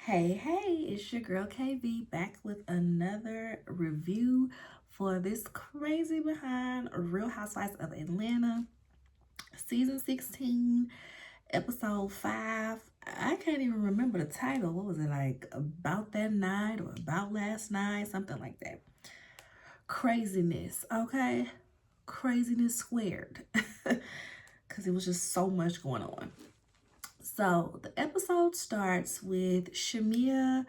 Hey, it's your girl KV back with another review for this crazy behind Real Housewives of Atlanta, season 16, episode 5. I can't even remember the title. What was it, like About That Night or About Last Night? Something like that. Craziness, okay? Craziness squared. Because it was just so much going on. So the episode starts with Shamia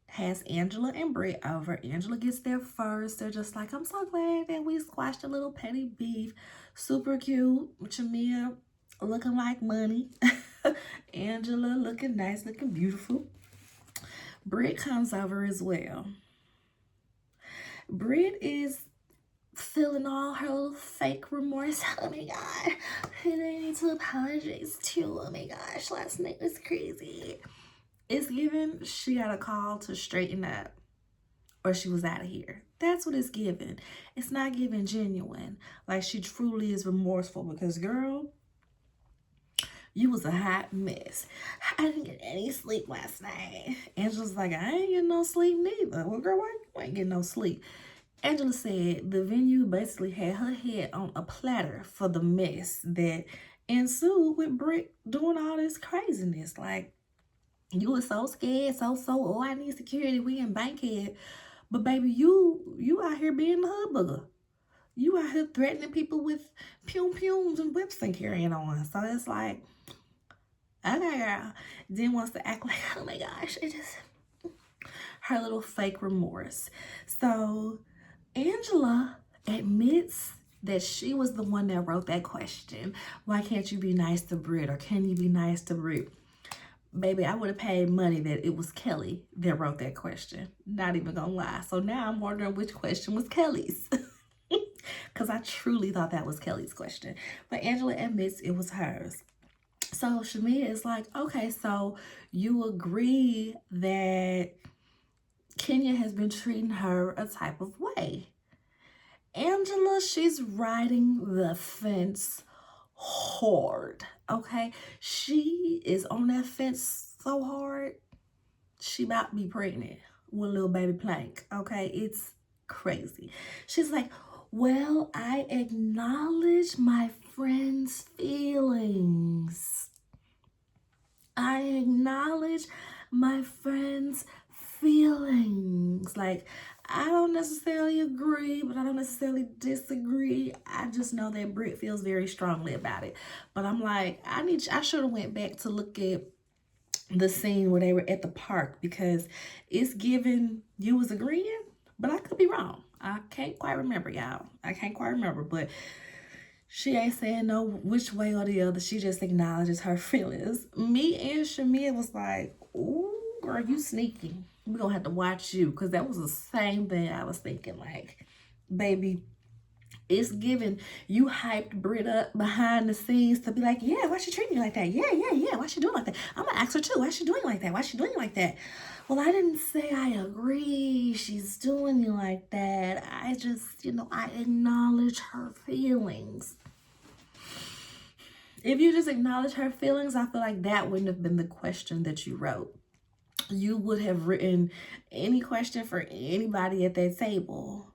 has Angela and Britt over. Angela gets there first. They're just like, I'm so glad that we squashed a little petty beef. Super cute. Shamia looking like money. Angela looking nice, looking beautiful. Britt comes over as well. Britt is feeling all her little fake remorse. Oh my god, I need to apologize too. Oh my gosh, last night was crazy. It's given she got a call to straighten up or she was out of here. That's what it's given. It's not given genuine. Like she truly is remorseful because, girl, you was a hot mess. I didn't get any sleep last night. Angela's like, I ain't getting no sleep neither. Well, girl, why you ain't getting no sleep? Angela said the venue basically had her head on a platter for the mess that ensued with Britt doing all this craziness. Like, you were so scared, oh, I need security, we in Bankhead. But baby, you out here being the hood booger. You out here threatening people with pums and whips and carrying on. So it's like, okay, girl. Then wants to act like, oh my gosh, it just, her little fake remorse. So Angela admits that she was the one that wrote that question. Why can't you be nice to Britt, or can you be nice to Britt? Baby, I would have paid money that it was Kelly that wrote that question. Not even gonna lie. So now I'm wondering which question was Kelly's. Because I truly thought that was Kelly's question. But Angela admits it was hers. So Shamia is like, okay, so you agree that Kenya has been treating her a type of way. Angela, she's riding the fence hard, okay? She is on that fence so hard, she about to be pregnant with a little baby Plank, okay? It's crazy. She's like, well, I acknowledge my friend's feelings. I acknowledge my friend's feelings. Like, I don't necessarily agree, but I don't necessarily disagree. I just know that Britt feels very strongly about it. But I'm like, I should have went back to look at the scene where they were at the park, because it's given you was agreeing, but I could be wrong. I can't quite remember, y'all. I can't quite remember, but she ain't saying no which way or the other. She just acknowledges her feelings. Me and Shamia was like, ooh, girl, you sneaky. We're going to have to watch you, because that was the same thing I was thinking. Like, baby, it's given you hyped Britt up behind the scenes to be like, yeah, why she treating you like that? Yeah. Why she doing like that? I'm going to ask her too. Why she doing like that? Why she doing like that? Well, I didn't say I agree she's doing you like that. I just, I acknowledge her feelings. If you just acknowledge her feelings, I feel like that wouldn't have been the question that you wrote. You would have written any question for anybody at that table.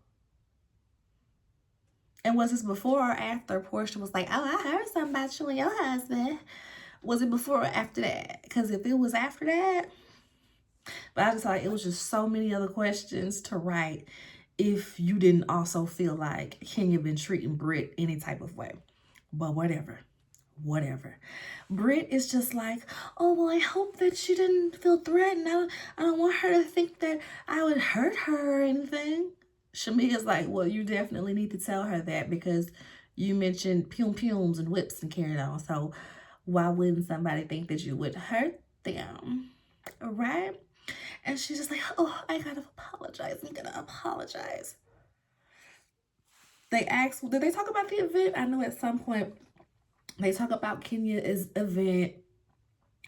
And was this before or after Portia was like, oh, I heard something about you and your husband? Was it before or after that? Because if it was after that, but I just thought it was just so many other questions to write if you didn't also feel like Kenya been treating Britt any type of way. But whatever. Britt is just like, oh, well, I hope that she didn't feel threatened. I don't want her to think that I would hurt her or anything. Shamia's like, well, you definitely need to tell her that, because you mentioned pums and whips and carrying on. So why wouldn't somebody think that you would hurt them? All right? And she's just like, oh, I gotta apologize. I'm gonna apologize. They asked, did they talk about the event? I know at some point they talk about Kenya's event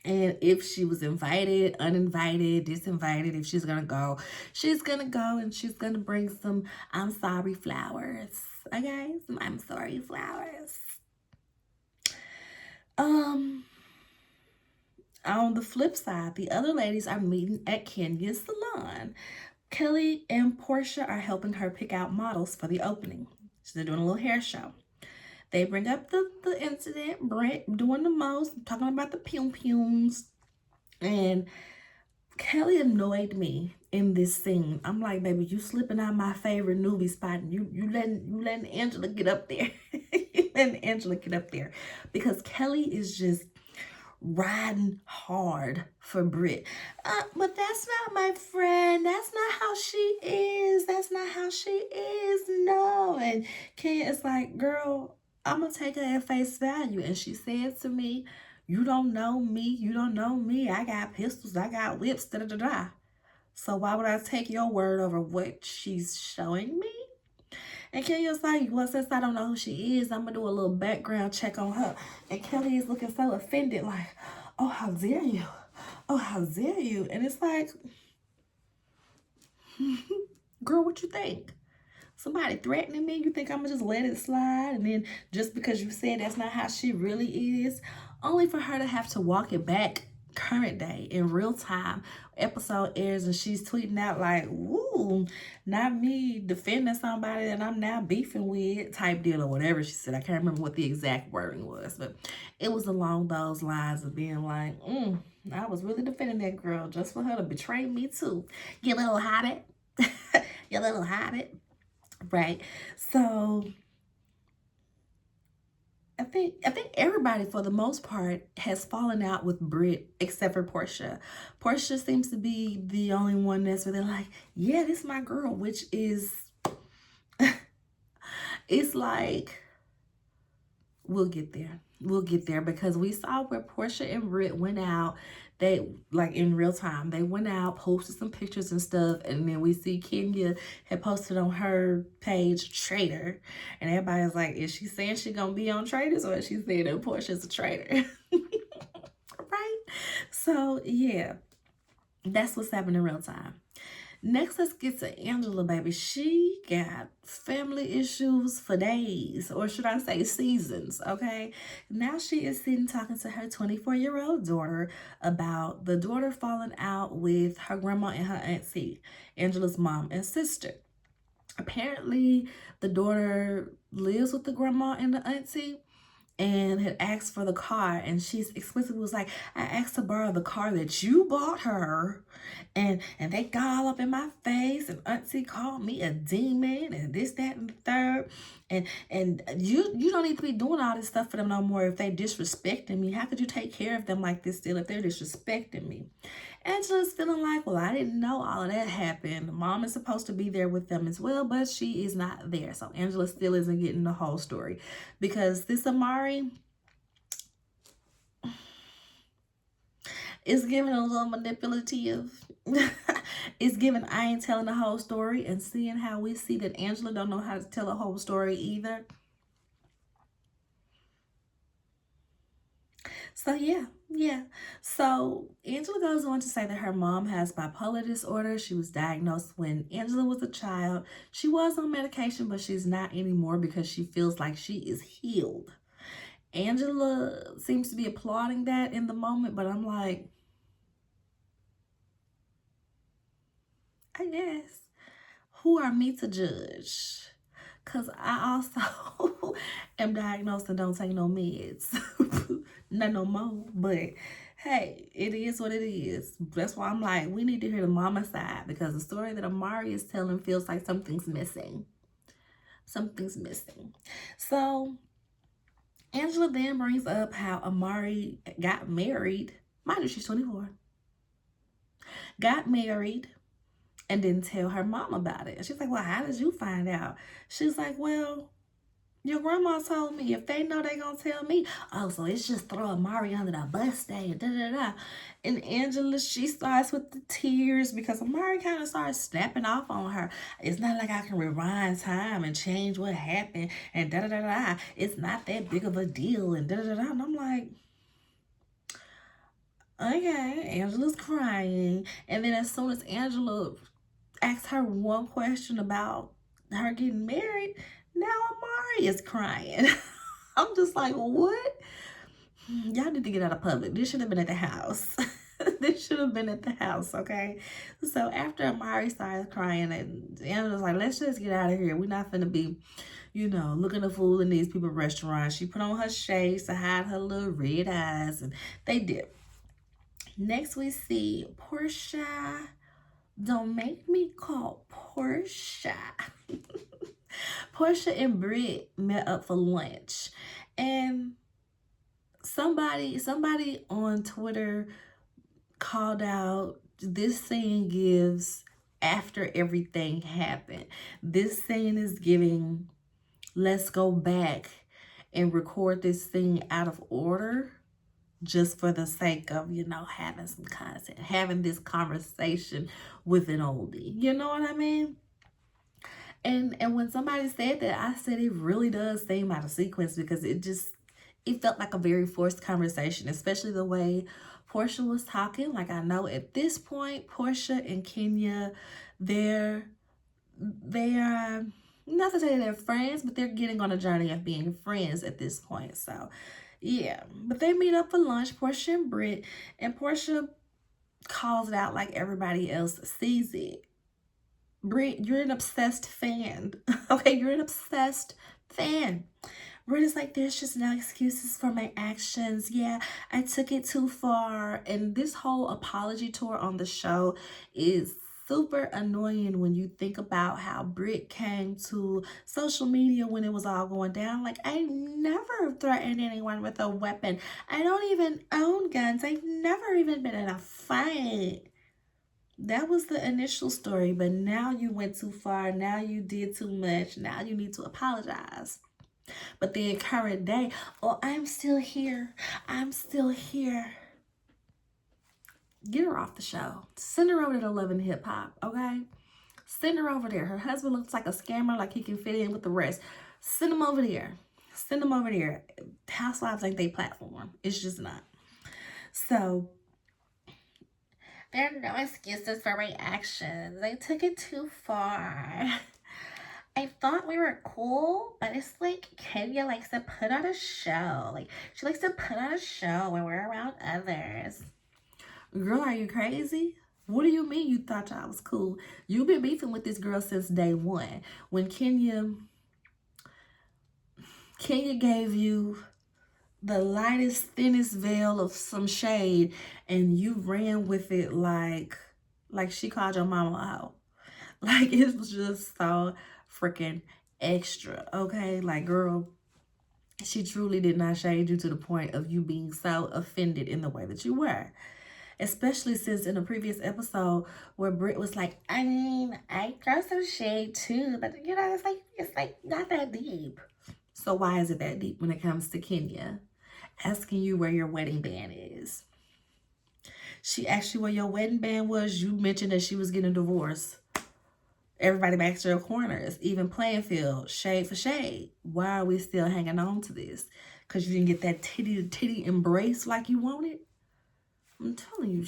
and if she was invited, uninvited, disinvited, if she's gonna go. She's gonna go and she's gonna bring some I'm sorry flowers. Okay? Some I'm sorry flowers. On the flip side, the other ladies are meeting at Kenya's salon. Kelly and Portia are helping her pick out models for the opening. So they're doing a little hair show. They bring up the incident, Brett doing the most, talking about the pum-pums. And Kelly annoyed me in this scene. I'm like, baby, you slipping out my favorite newbie spot, and you letting Angela get up there. You letting Angela get up there. Because Kelly is just riding hard for Britt. But that's not my friend. That's not how she is. That's not how she is. No. And Kenya is like, girl, I'm going to take her at face value. And she said to me, you don't know me. You don't know me. I got pistols. I got whips. Da da da da. So why would I take your word over what she's showing me? And Kenya's like, well, since I don't know who she is, I'm going to do a little background check on her. And Kelly is looking so offended, like, oh, how dare you? Oh, how dare you? And it's like, girl, what you think? Somebody threatening me? You think I'm going to just let it slide? And then just because you said that's not how she really is, only for her to have to walk it back current day in real time. Episode airs and she's tweeting out like, woo, not me defending somebody that I'm now beefing with type deal or whatever she said. I can't remember what the exact wording was, but it was along those lines of being like, I was really defending that girl just for her to betray me too. You little hottie. You little hottie. Right. So I think everybody, for the most part, has fallen out with Britt except for Portia. Portia seems to be the only one that's really like, yeah, this is my girl, which is, it's like, we'll get there. We'll get there because we saw where Portia and Britt went out. They, like, in real time, they went out, posted some pictures and stuff, and then we see Kenya had posted on her page, traitor, and everybody's like, is she saying she gonna be on traitors, or is she saying that Portia's a traitor? Right? So, yeah, that's what's happening in real time. Next, let's get to Angela, baby. She got family issues for days, or should I say seasons, okay? Now she is sitting talking to her 24-year-old daughter about the daughter falling out with her grandma and her auntie, Angela's mom and sister. Apparently, the daughter lives with the grandma and the auntie, and had asked for the car, and she explicitly was like, I asked to borrow the car that you bought her, and they got all up in my face, and auntie called me a demon, and this, that, and the third, and you don't need to be doing all this stuff for them no more if they disrespecting me. How could you take care of them like this still if they're disrespecting me? Angela's feeling like, well, I didn't know all of that happened. Mom is supposed to be there with them as well, but she is not there. So Angela still isn't getting the whole story because this Amari is giving a little manipulative. It's giving I ain't telling the whole story, and seeing how we see that Angela don't know how to tell a whole story either. So yeah. So Angela goes on to say that her mom has bipolar disorder. She was diagnosed when Angela was a child. She was on medication, but she's not anymore because she feels like she is healed. Angela seems to be applauding that in the moment, but I'm like, I guess, who are me to judge? Because I also am diagnosed and don't take no meds. Not no more. But hey, it is what it is. That's why I'm like, we need to hear the mama side, because the story that Amari is telling feels like something's missing. Something's missing. So Angela then brings up how Amari got married. Mind you, she's 24. Got married and didn't tell her mom about it. And she's like, well, how did you find out? She's like, well, your grandma told me. If they know, they gonna tell me. Oh, so it's just throw Amari under the bus day. Da, da, da. And Angela, she starts with the tears because Amari kind of starts snapping off on her. It's not like I can rewind time and change what happened and da da da da. It's not that big of a deal and da da da da. And I'm like, okay. Angela's crying. And then as soon as Angela asks her one question about her getting married, now Amari is crying. I'm just like, what? Y'all need to get out of public. This should have been at the house. This should have been at the house, okay? So after Amari started crying, and Anna was like, let's just get out of here. We're not finna be, you know, looking a fool in these people's restaurants. She put on her shades to hide her little red eyes, and they did. Next, we see Portia. Don't make me call Portia. Portia and Britt met up for lunch, and somebody on Twitter called out, this scene gives after everything happened. This scene is giving, let's go back and record this thing out of order just for the sake of, you know, having some content, having this conversation with an oldie. You know what I mean? And when somebody said that, I said it really does seem out of sequence, because it felt like a very forced conversation, especially the way Portia was talking. Like, I know at this point, Portia and Kenya, they are, not to say they're friends, but they're getting on a journey of being friends at this point. So, yeah. But they meet up for lunch, Portia and Britt, and Portia calls it out like everybody else sees it. Britt, you're an obsessed fan. Okay, you're an obsessed fan. Britt is like, there's just no excuses for my actions. Yeah, I took it too far. And this whole apology tour on the show is super annoying when you think about how Britt came to social media when it was all going down. Like, I never threatened anyone with a weapon. I don't even own guns. I've never even been in a fight. That was the initial story, but now you went too far. Now you did too much. Now you need to apologize. But the current day, oh, I'm still here. I'm still here. Get her off the show. Send her over to Love and Hip Hop, okay? Send her over there. Her husband looks like a scammer, like he can fit in with the rest. Send him over there. Send him over there. Housewives ain't their platform. It's just not. So, there are no excuses for my actions. I took it too far. I thought we were cool, but it's like Kenya likes to put on a show. Like, she likes to put on a show when we're around others. Girl, are you crazy? What do you mean you thought y'all was cool? You've been beefing with this girl since day one. When Kenya gave you the lightest, thinnest veil of some shade, and you ran with it like she called your mama out. Like, it was just so freaking extra, okay? Like, girl, she truly did not shade you to the point of you being so offended in the way that you were. Especially since in a previous episode where Britt was like, I mean, I throw some shade too, but you know, it's like not that deep. So why is it that deep when it comes to Kenya asking you where your wedding band is? She asked you where your wedding band was. You mentioned that she was getting a divorce. Everybody backs to their corners, even playing field, shade for shade. Why are we still hanging on to this? Because you didn't get that titty embrace like you wanted? I'm telling you,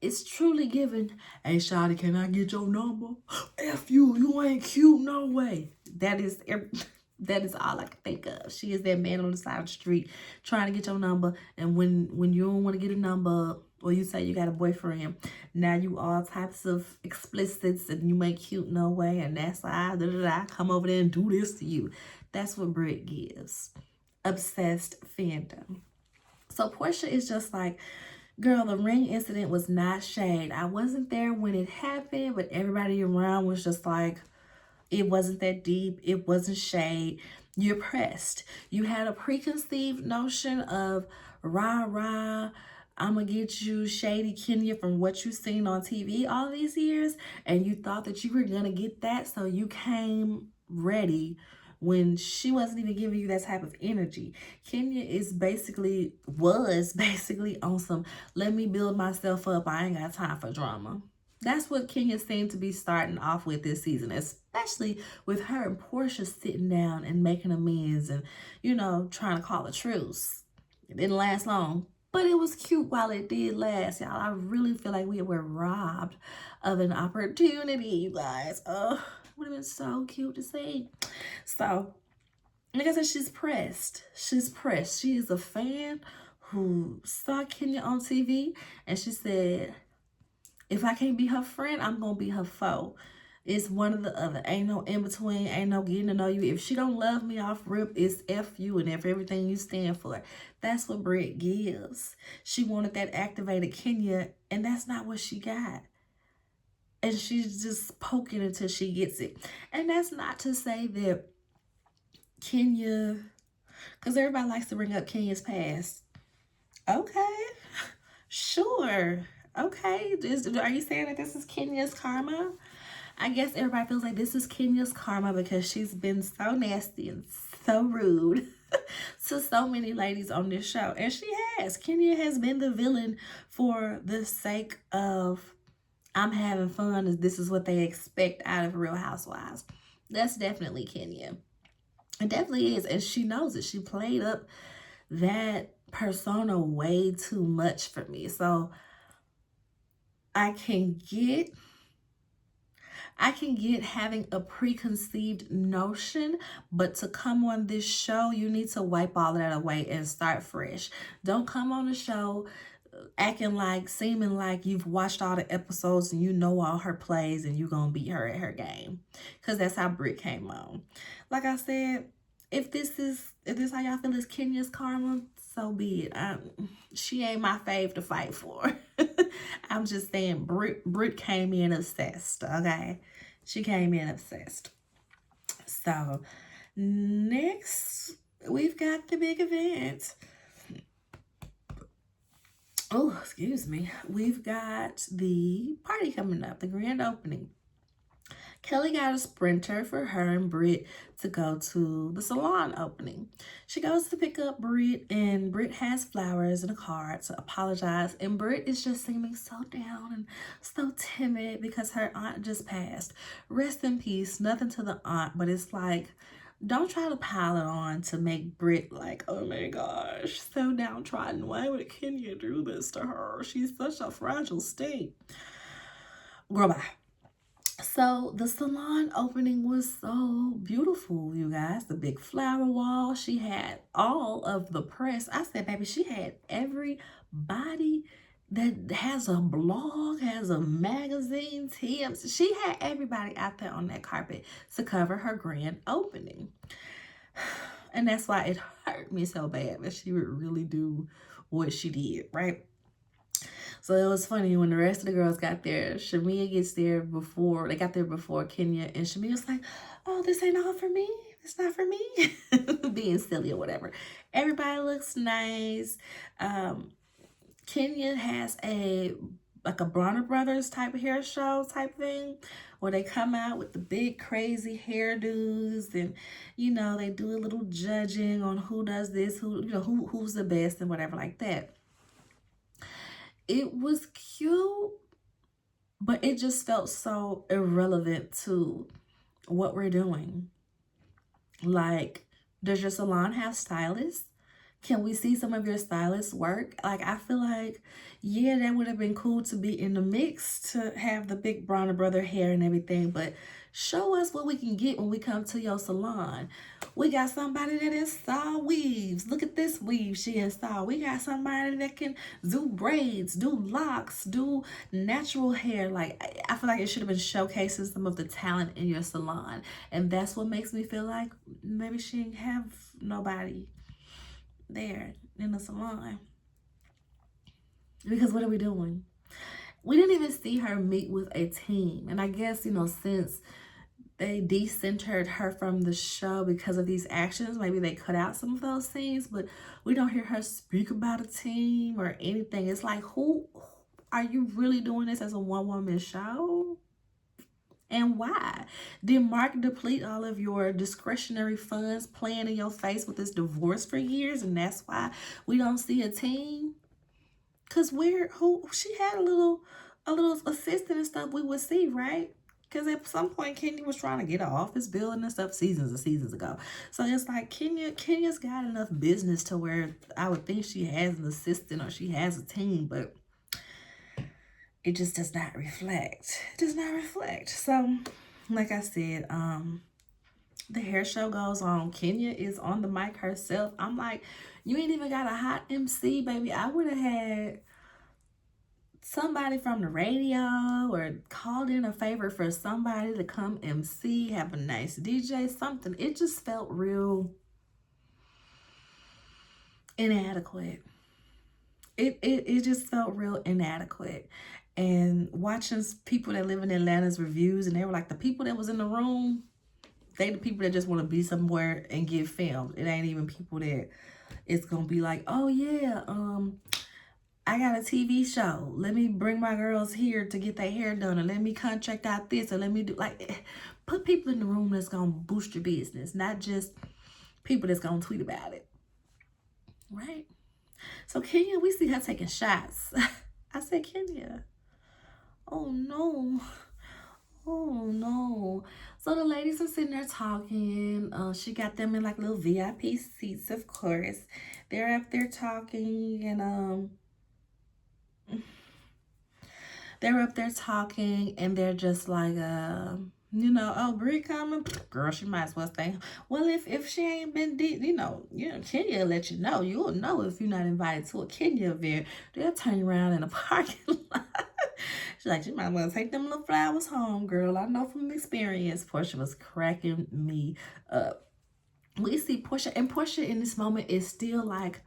it's truly given, hey, shawty, can I get your number? F you ain't cute, no way. That is all I can think of. She is that man on the side of the street trying to get your number, and when you don't want to get a number, or you say you got a boyfriend, now you all types of explicits, and you ain't cute, no way, and that's why I come over there and do this to you. That's what Britt gives. Obsessed fandom. So Portia is just like, girl, the ring incident was not shade. I wasn't there when it happened, but everybody around was just like, it wasn't that deep. It wasn't shade. You're pressed. You had a preconceived notion of rah, I'm going to get you shady Kenya from what you've seen on TV all these years. And you thought that you were going to get that. So you came ready when she wasn't even giving you that type of energy. Kenya was basically on some, let me build myself up. I ain't got time for drama. That's what Kenya seemed to be starting off with this season, especially with her and Portia sitting down and making amends and, you know, trying to call a truce. It didn't last long, but it was cute while it did last, y'all. I really feel like we were robbed of an opportunity, you guys. Oh, it would have been so cute to see. So, like I said, she's pressed. She's pressed. She is a fan who saw Kenya on TV, and she said, if I can't be her friend, I'm going to be her foe. It's one or the other. Ain't no in between. Ain't no getting to know you. If she don't love me off rip, it's F you and F everything you stand for. That's what Brutt gives. She wanted that activated Kenya, and that's not what she got. And she's just poking until she gets it. And that's not to say that Kenya, because everybody likes to bring up Kenya's past. Okay, sure. Okay, are you saying that this is Kenya's karma? I guess everybody feels like this is Kenya's karma because she's been so nasty and so rude to so many ladies on this show. And she has. Kenya has been the villain for the sake of, I'm having fun, this is what they expect out of Real Housewives. That's definitely Kenya. It definitely is. And she knows it. She played up that persona way too much for me. So I can get having a preconceived notion, but to come on this show, you need to wipe all of that away and start fresh. Don't come on the show seeming like you've watched all the episodes and you know all her plays and you're gonna beat her at her game, because that's how Brutt came on. Like I said, if this how y'all feel is Kenya's karma, so be it. She ain't my fave to fight for. I'm just saying, Brutt came in obsessed, okay? She came in obsessed. So, next, we've got the big event. Oh, excuse me. We've got the party coming up, the grand opening. Kelly got a sprinter for her and Brutt to go to the salon opening. She goes to pick up Brutt, and Brutt has flowers and a card to apologize. And Brutt is just seeming so down and so timid because her aunt just passed. Rest in peace. Nothing to the aunt, but it's like, don't try to pile it on to make Brutt like, oh my gosh, so downtrodden. Why would Kenya do this to her? She's such a fragile state. Girl, bye. So the salon opening was so beautiful, you guys. The big flower wall. She had all of the press. I said, baby, she had everybody that has a blog, has a magazine, TMs. She had everybody out there on that carpet to cover her grand opening. And that's why it hurt me so bad that she would really do what she did, right? So it was funny when the rest of the girls got there. Shamia gets there before, they got there before Kenya, and Shamia was like, oh, this ain't all for me. It's not for me. Being silly or whatever. Everybody looks nice. Kenya has like a Bronner Brothers type of hair show type thing, where they come out with the big crazy hairdos, and you know, they do a little judging on who does this, who's the best and whatever like that. It was cute, but it just felt so irrelevant to what we're doing. Like, does your salon have stylists? Can we see some of your stylists work? Like, I feel like, yeah, that would have been cool to be in the mix, to have the big Bronner Brother hair and everything, but show us what we can get when we come to your salon. We got somebody that install weaves. Look at this weave she installed. We got somebody that can do braids, do locks, do natural hair. Like, I feel like it should have been showcasing some of the talent in your salon. And that's what makes me feel like maybe she didn't have nobody there in the salon. Because what are we doing? We didn't even see her meet with a team. And I guess, you know, since they decentered her from the show because of these actions, maybe they cut out some of those scenes, but we don't hear her speak about a team or anything. It's like, who are you really doing this as a one-woman show? And why? Did Mark deplete all of your discretionary funds playing in your face with this divorce for years, and that's why we don't see a team? Because she had a little assistant and stuff we would see, right? Because at some point, Kenya was trying to get an office building and stuff seasons and seasons ago. So it's like Kenya's got enough business to where I would think she has an assistant or she has a team, but it just does not reflect. It does not reflect. So, like I said, The hair show goes on. Kenya is on the mic herself. I'm like, you ain't even got a hot MC, baby. I would have had somebody from the radio or called in a favor for somebody to come MC, have a nice DJ, something. It just felt real inadequate. It just felt real inadequate. And watching people that live in Atlanta's reviews, and they were like, the people that was in the room, they the people that just want to be somewhere and get filmed. It ain't even people that it's gonna be like, oh yeah, I got a TV show. Let me bring my girls here to get their hair done, or let me contract out this, or let me do, like, put people in the room that's gonna boost your business, not just people that's gonna tweet about it, right? So Kenya, we see her taking shots. I said, Kenya, oh no. Oh no. So the ladies are sitting there talking. She got them in like little VIP seats, of course. They're up there talking, and they're up there talking, and they're just like, you know, oh, Brie coming? Girl, she might as well stay. Well, if she ain't been, you know, Kenya let you know. You'll know if you're not invited to a Kenya event. They'll turn you around in a parking lot. She's like, you might as well take them little flowers home, girl. I know from experience. Portia was cracking me up. We see Portia, and Portia in this moment is still like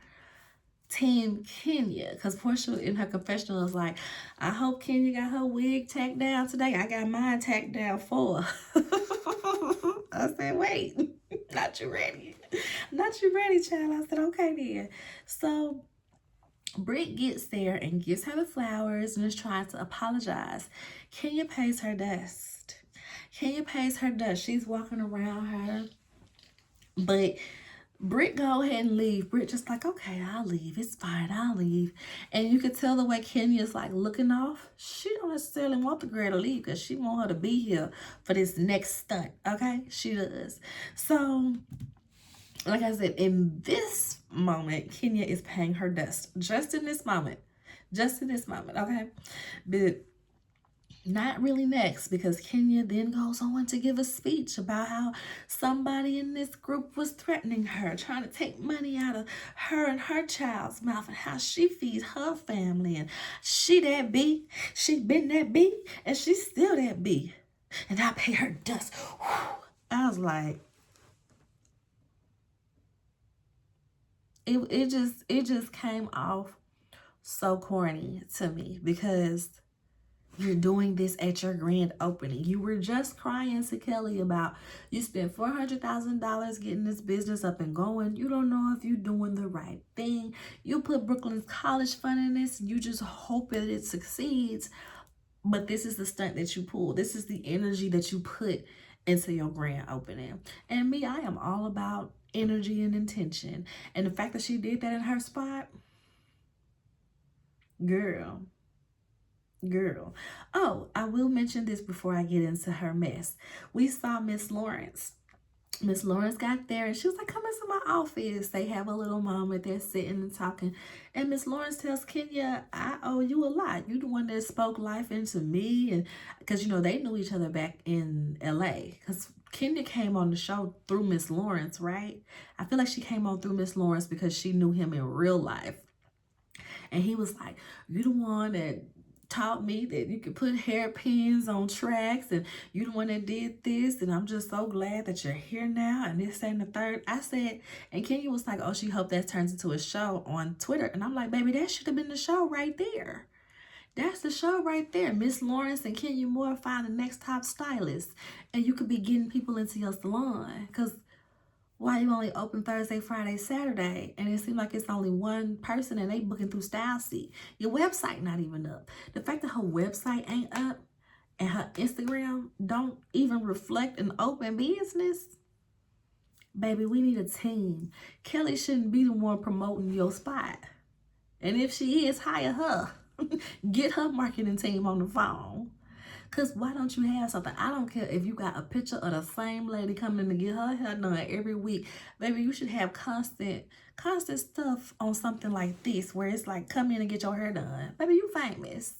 Team Kenya, because Portia in her confessional is like, I hope Kenya got her wig tacked down today. I got mine tacked down for her. I said, wait, not you ready. Not you ready, child. I said, okay then. So Britt gets there and gives her the flowers and is trying to apologize. Kenya pays her dust. Kenya pays her dust. She's walking around her, but Britt go ahead and leave. Britt just like, okay, I'll leave. It's fine, I'll leave. And you could tell the way Kenya's like looking off. She don't necessarily want the girl to leave because she want her to be here for this next stunt, okay? She does. So, like I said, in this moment, Kenya is paying her dust. Just in this moment. Just in this moment, okay? But not really next, because Kenya then goes on to give a speech about how somebody in this group was threatening her, trying to take money out of her and her child's mouth, and how she feeds her family, and she that B, she been that B, and she's still that B, and I pay her dust. Whew. I was like, it just came off so corny to me, because you're doing this at your grand opening. You were just crying to Kelly about you spent $400,000 getting this business up and going. You don't know if you're doing the right thing. You put Brooklyn's college fund in this. You just hope that it succeeds. But this is the stunt that you pull. This is the energy that you put into your grand opening. And me, I am all about energy and intention. And the fact that she did that in her spot, girl. Oh, I will mention this before I get into her mess. We saw Miss Lawrence. Miss Lawrence got there and she was like, come into my office. They have a little moment. They're sitting and talking. And Miss Lawrence tells Kenya, I owe you a lot. You the one that spoke life into me. And because, you know, they knew each other back in LA. Because Kenya came on the show through Miss Lawrence, right? I feel like she came on through Miss Lawrence because she knew him in real life. And he was like, you the one that taught me that you could put hairpins on tracks, and you the one that did this, and I'm just so glad that you're here now, and this and the third. I said, and Kenya was like, oh, she hoped that turns into a show on Twitter. And I'm like, baby, that should have been the show right there. That's the show right there. Miss Lawrence and Kenya Moore find the next top stylist, and you could be getting people into your salon. Because why you only open Thursday, Friday, Saturday, and it seems like it's only one person and they booking through StyleSeat. Your website not even up. The fact that her website ain't up and her Instagram don't even reflect an open business, baby, we need a team. Kelly shouldn't be the one promoting your spot. And if she is, hire her. Get her marketing team on the phone. Because why don't you have something? I don't care if you got a picture of the same lady coming to get her hair done every week. Baby, you should have constant stuff on something like this where it's like, come in and get your hair done. Baby, you famous.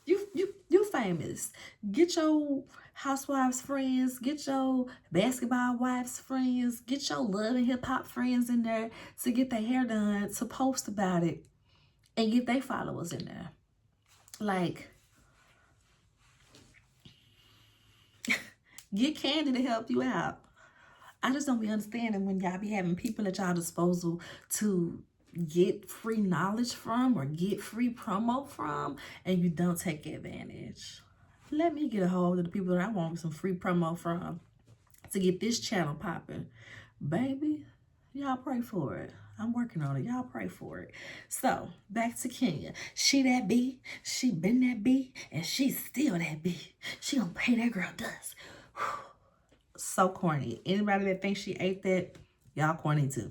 You famous. famous. Get your Housewives friends, get your Basketball Wives friends, get your Love and Hip Hop friends in there to get their hair done, to post about it, and get their followers in there. Like, get Candy to help you out. I just don't be understanding when y'all be having people at y'all disposal to get free knowledge from or get free promo from, and you don't take advantage. Let me get a hold of the people that I want some free promo from to get this channel popping. Baby, y'all pray for it. I'm working on it. Y'all pray for it. So, back to Kenya. She that B, she been that B, and she's still that B. She gonna pay that girl dust. So corny. Anybody that thinks she ate that, y'all corny too.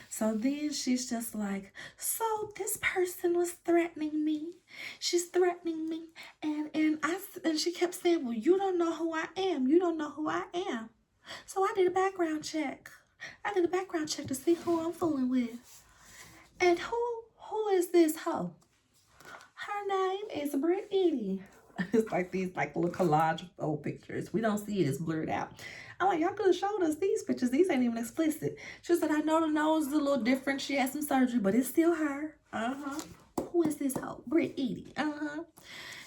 So then she's just like, so this person was threatening me. She's threatening me. And she kept saying, well, you don't know who I am. You don't know who I am. So I did a background check. I did a background check to see who I'm fooling with. And who is this hoe? Her name is Brutt. It's like these like little collage of old pictures. We don't see it, it's blurred out. I'm like, y'all could have showed us these pictures. These ain't even explicit. She said, I know the nose is a little different. She had some surgery, but it's still her. Who is this hoe? Brutt.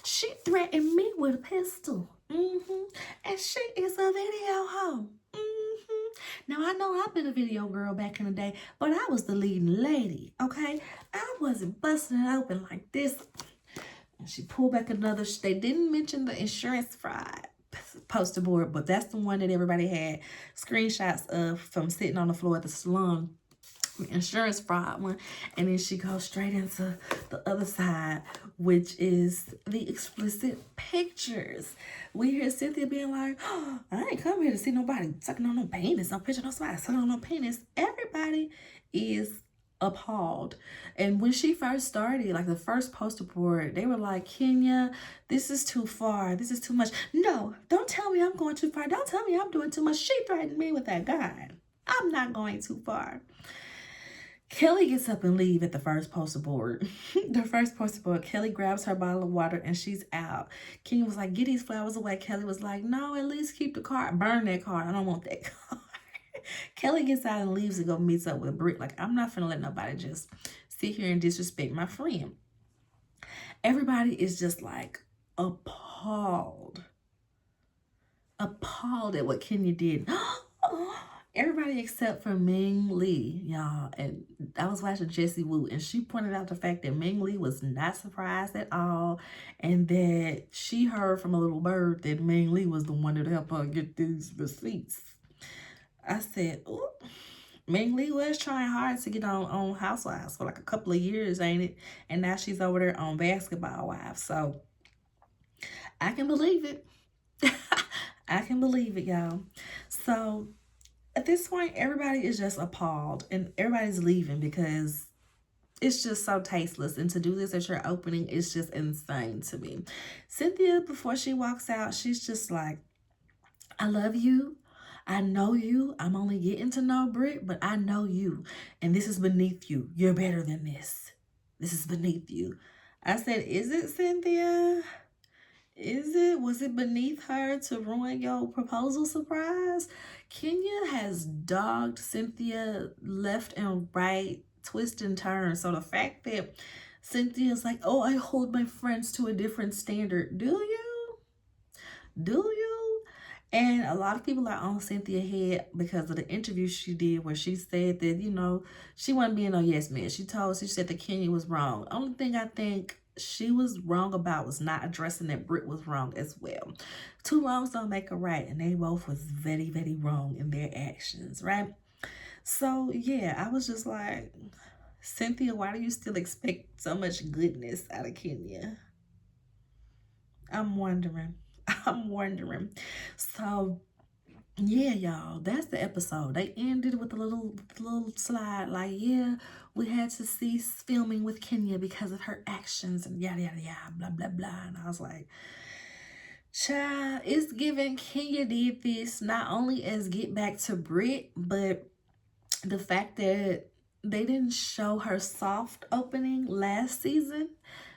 She threatened me with a pistol. And she is a video hoe. Now, I know I've been a video girl back in the day, but I was the leading lady, okay? I wasn't busting it open like this. And she pulled back another. They didn't mention the insurance fraud poster board, but that's the one that everybody had screenshots of from sitting on the floor at the salon. Insurance fraud one. And then she goes straight into the other side, which is the explicit pictures. We hear Cynthia being like, oh, I ain't come here to see nobody sucking on no penis, no picture, no somebody sucking on no penis. Everybody is appalled. And when she first started, like the first poster board, they were like, Kenya, this is too far. This is too much. No, don't tell me I'm going too far. Don't tell me I'm doing too much. She threatened me with that gun. I'm not going too far. Kelly gets up and leave at the first poster board. The first poster board, Kelly grabs her bottle of water and she's out. Kenya was like, get these flowers away. Kelly was like, no, at least keep the car. Burn that car. I don't want that car. Kelly gets out and leaves to go meet up with Brutt. Like, I'm not finna let nobody just sit here and disrespect my friend. Everybody is just like appalled. Appalled at what Kenya did. Everybody except for Ming Lee, y'all. And I was watching Jessie Wu, and she pointed out the fact that Ming Lee was not surprised at all, and that she heard from a little bird that Ming Lee was the one that helped her get these receipts. I said, ooh, Ming Lee was trying hard to get on Housewives for like a couple of years, ain't it? And now she's over there on Basketball Wives. So I can believe it. I can believe it, y'all. So at this point, everybody is just appalled and everybody's leaving because it's just so tasteless. And to do this at your opening is just insane to me. Cynthia, before she walks out, she's just like, I love you. I know you. I'm only getting to know Brutt, but I know you. And this is beneath you. You're better than this. This is beneath you. I said, is it, Cynthia? Is it? Was it beneath her to ruin your proposal surprise? Kenya has dogged Cynthia left and right, twist and turn. So the fact that Cynthia's like, oh, I hold my friends to a different standard. Do you? Do you? And a lot of people are on Cynthia's head because of the interview she did where she said that, you know, she wasn't being no yes man. She said that Kenya was wrong. Only thing I think she was wrong about was not addressing that Brutt was wrong as well. Two wrongs don't make a right, and they both was very, very wrong in their actions, right? So, yeah, I was just like, Cynthia, why do you still expect so much goodness out of Kenya? I'm wondering. I'm wondering. So, yeah, y'all, that's the episode. They ended with a little slide like, yeah, we had to cease filming with Kenya because of her actions and yada, yada, yada, blah, blah, blah. And I was like, child, it's given Kenya did this not only as get back to Brutt, but the fact that they didn't show her soft opening last season.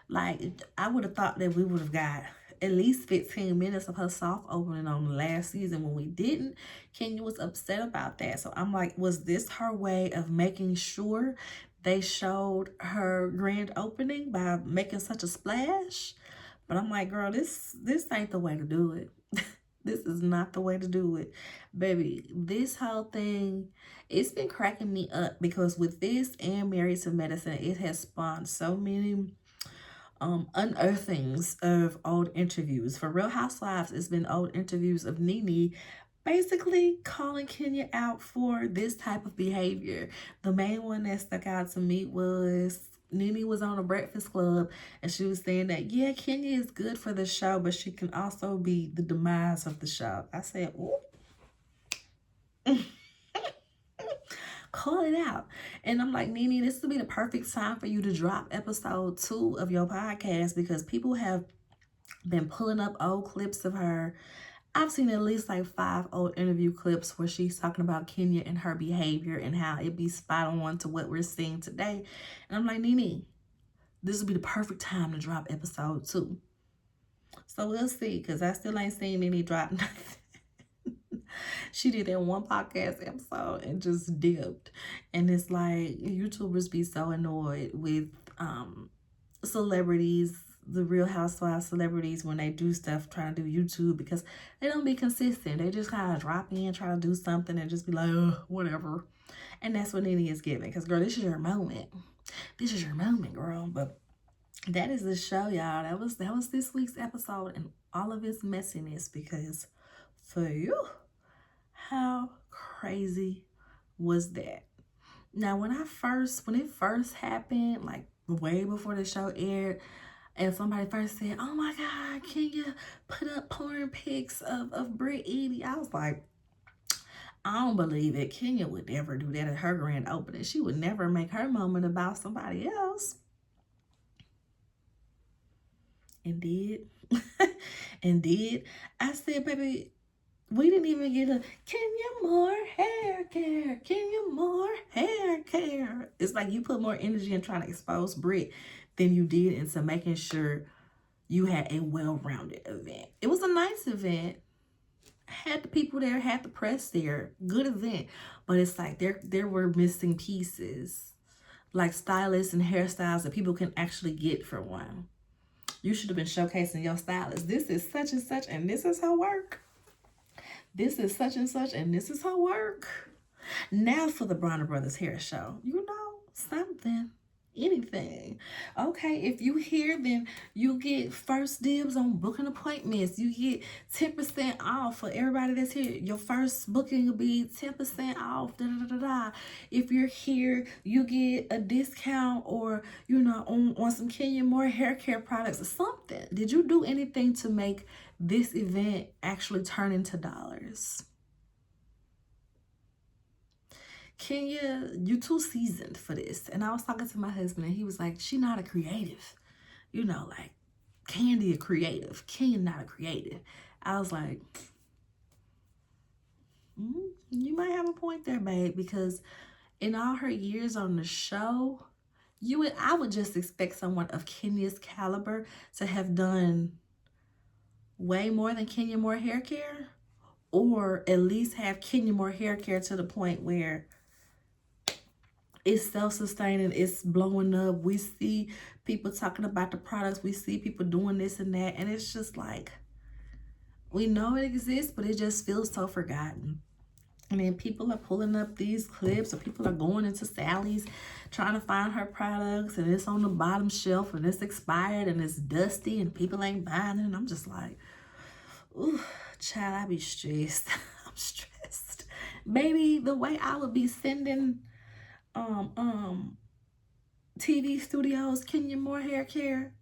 Like, I would have thought that we would have got at least 15 minutes of her soft opening on the last season. When we didn't, Kenya was upset about that. So I'm like, was this her way of making sure they showed her grand opening by making such a splash? But I'm like, girl, this ain't the way to do it. This is not the way to do it. Baby, this whole thing, it's been cracking me up because with this and Married to Medicine, it has spawned so many unearthings of old interviews. For Real Housewives, it's been old interviews of Nene basically calling Kenya out for this type of behavior. The main one that stuck out to me was Nene was on a Breakfast Club and she was saying that, yeah, Kenya is good for the show, but she can also be the demise of the show. I said, ooh. Call it out. And I'm like, Nene, this would be the perfect time for you to drop episode 2 of your podcast because people have been pulling up old clips of her. I've seen at least like 5 old interview clips where she's talking about Kenya and her behavior and how it be spot on to what we're seeing today. And I'm like, Nene, this would be the perfect time to drop episode 2. So we'll see, because I still ain't seen Nene drop nothing. She did that one podcast episode and just dipped. And it's like, YouTubers be so annoyed with celebrities, the Real Housewives celebrities, when they do stuff trying to do YouTube, because they don't be consistent. They just kind of drop in, try to do something and just be like, whatever. And that's what Nene is giving. Because, girl, this is your moment. This is your moment, girl. But that is the show, y'all. That was this week's episode and all of its messiness, because for you, how crazy was that? Now, when it first happened, like way before the show aired, and somebody first said, oh my God, Kenya put up porn pics of Brutt eating, I was like, I don't believe it. Kenya would never do that at her grand opening. She would never make her moment about somebody else. And did. And did. I said, baby, we didn't even get a Kenya more hair care. Kenya more hair care. It's like you put more energy in trying to expose Brutt than you did into making sure you had a well-rounded event. It was a nice event. Had the people there, had the press there. Good event. But it's like there were missing pieces. Like stylists and hairstyles that people can actually get for one. You should have been showcasing your stylist. This is such and such, and this is her work. This is such and such, and this is her work. Now for the Bronner Brothers hair show. You know, something, anything. Okay, if you here, then you get first dibs on booking appointments. You get 10% off for everybody that's here. Your first booking will be 10% off. Da, da, da, da. If you're here, you get a discount, or, you know, on some Kenya Moore hair care products or something. Did you do anything to make this event actually turn into dollars? Kenya, you too seasoned for this. And I was talking to my husband and he was like, she not a creative. You know, like Candy a creative. Kenya not a creative. I was like, you might have a point there, babe, because in all her years on the show, I would just expect someone of Kenya's caliber to have done way more than Kenya Moore hair care, or at least have Kenya Moore hair care to the point where it's self-sustaining, it's blowing up. We see people talking about the products. We see people doing this and that. And it's just like, we know it exists, but it just feels so forgotten. And then people are pulling up these clips, or people are going into Sally's trying to find her products, and it's on the bottom shelf, and it's expired, and it's dusty, and people ain't buying it. And I'm just like, ooh, child, I be stressed. I'm stressed. Baby, the way I would be sending TV studios Kenya Moore hair care,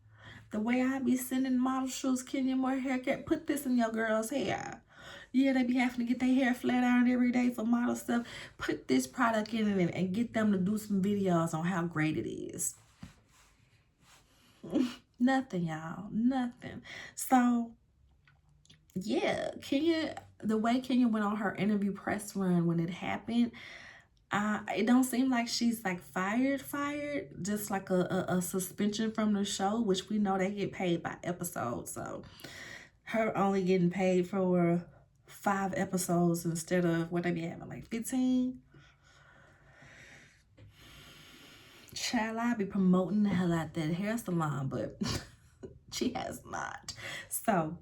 the way I be sending model shoes Kenya Moore hair care, put this in your girl's hair. Yeah, they be having to get their hair flat ironed every day for model stuff. Put this product in it and get them to do some videos on how great it is. Nothing, y'all. Nothing. So, yeah, Kenya, the way Kenya went on her interview press run when it happened, It don't seem like she's like fired, just like a suspension from the show, which we know they get paid by episode. So her only getting paid for 5 episodes instead of what they be having, like 15. Child, I be promoting the hell out that hair salon, but she has not. So,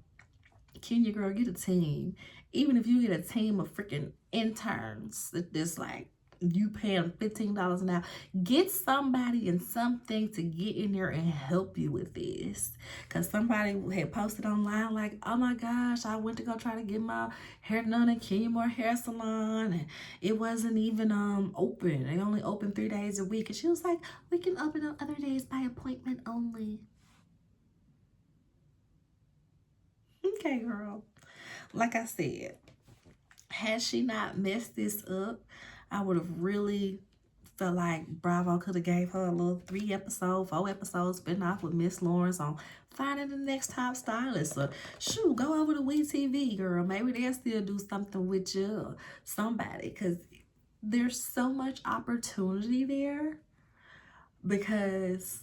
Kenya girl, get a team. Even if you get a team of freaking interns that's like you pay them $15 an hour, get somebody and something to get in there and help you with this. Because somebody had posted online like, oh my gosh, I went to go try to get my hair done at Kenya Moore Hair Salon and it wasn't even open. They only open 3 days a week. And she was like, we can open on other days by appointment only. Okay, girl. Like I said, had she not messed this up, I would have really felt like Bravo could have gave her a little 3-episode, 4-episode spin-off with Miss Lawrence on finding the next top stylist. Or shoot, go over to WeTV, girl. Maybe they'll still do something with you or somebody, because there's so much opportunity there, because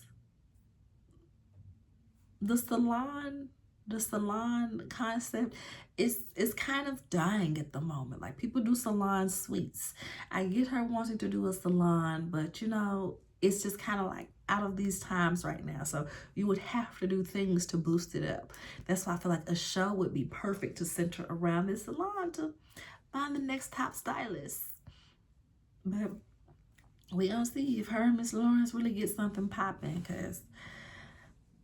the salon concept is kind of dying at the moment. Like, people do salon suites. I get her wanting to do a salon, but you know, it's just kind of like out of these times right now. So you would have to do things to boost it up. That's why I feel like a show would be perfect to center around this salon to find the next top stylist. But we gonna see if her and Miss Lawrence really get something popping, because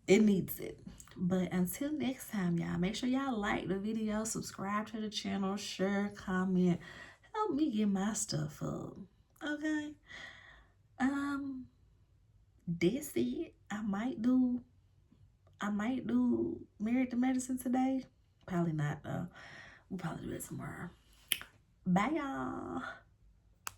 it needs it. But until next time, y'all, make sure y'all like the video, subscribe to the channel, share, comment, help me get my stuff up. Okay. That's it. I might do Married to Medicine today. Probably not though. We'll probably do it tomorrow. Bye, y'all.